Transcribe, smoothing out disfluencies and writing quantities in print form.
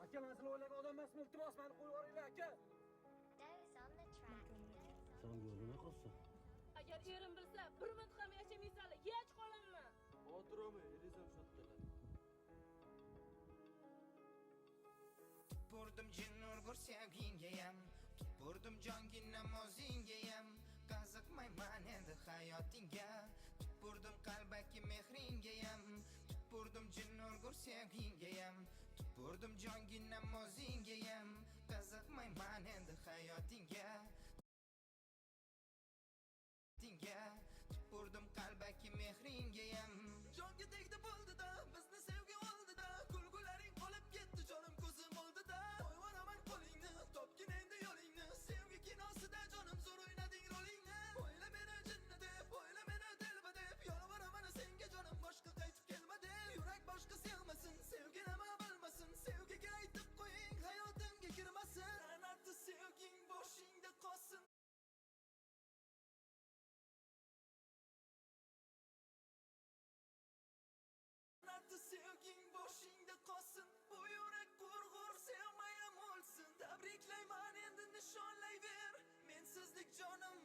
mahkamasini o'ylagan odam emasman, iltimos meni qo'yib yuboringlar aka. Sen yo'lini qolsa. Agar erim bilsa, bir minut ham yashamaysanlar, hech qolinma. Xotirami, elizam shotdilar. Tupurdim jin urgur sevgingayam, tupurdim jongi namozingayam, qiziqmayman endi hayotingga, tupurdim qalbaki mehringayam, tupurdim jin urgur sevgingayam, tupurdim jongi namozingayam, qiziqmayman endi hayotingga. Tupurdim qalbaki mehringayam, jonga tegdi bo'ldi-da, bizni sevgi oldi-da, kulgularing qolib ketdi, jonim ko'zim oldi-da. Qo'yvaraman qo'lingni, topgin endi yo'lingni, sevgi kinosida jonim zo'r o'ynading rolingni. O'yla meni jinni deb, o'yla meni dilba deb, yolvoraman senga jonim boshqa qaytib kelma deb. Yurak boshqa sevmasin, sevgi nima bilmasin, sevgiga aytib qo'ying, hayotimga kirmasin. La'natli sevging boshingda qolsin. La'natli sevging boshingda qolsin, bu yurak qurg'ur sevmayam o'lsin. Tabriklayman endi nishonlayver, mensizlik jonim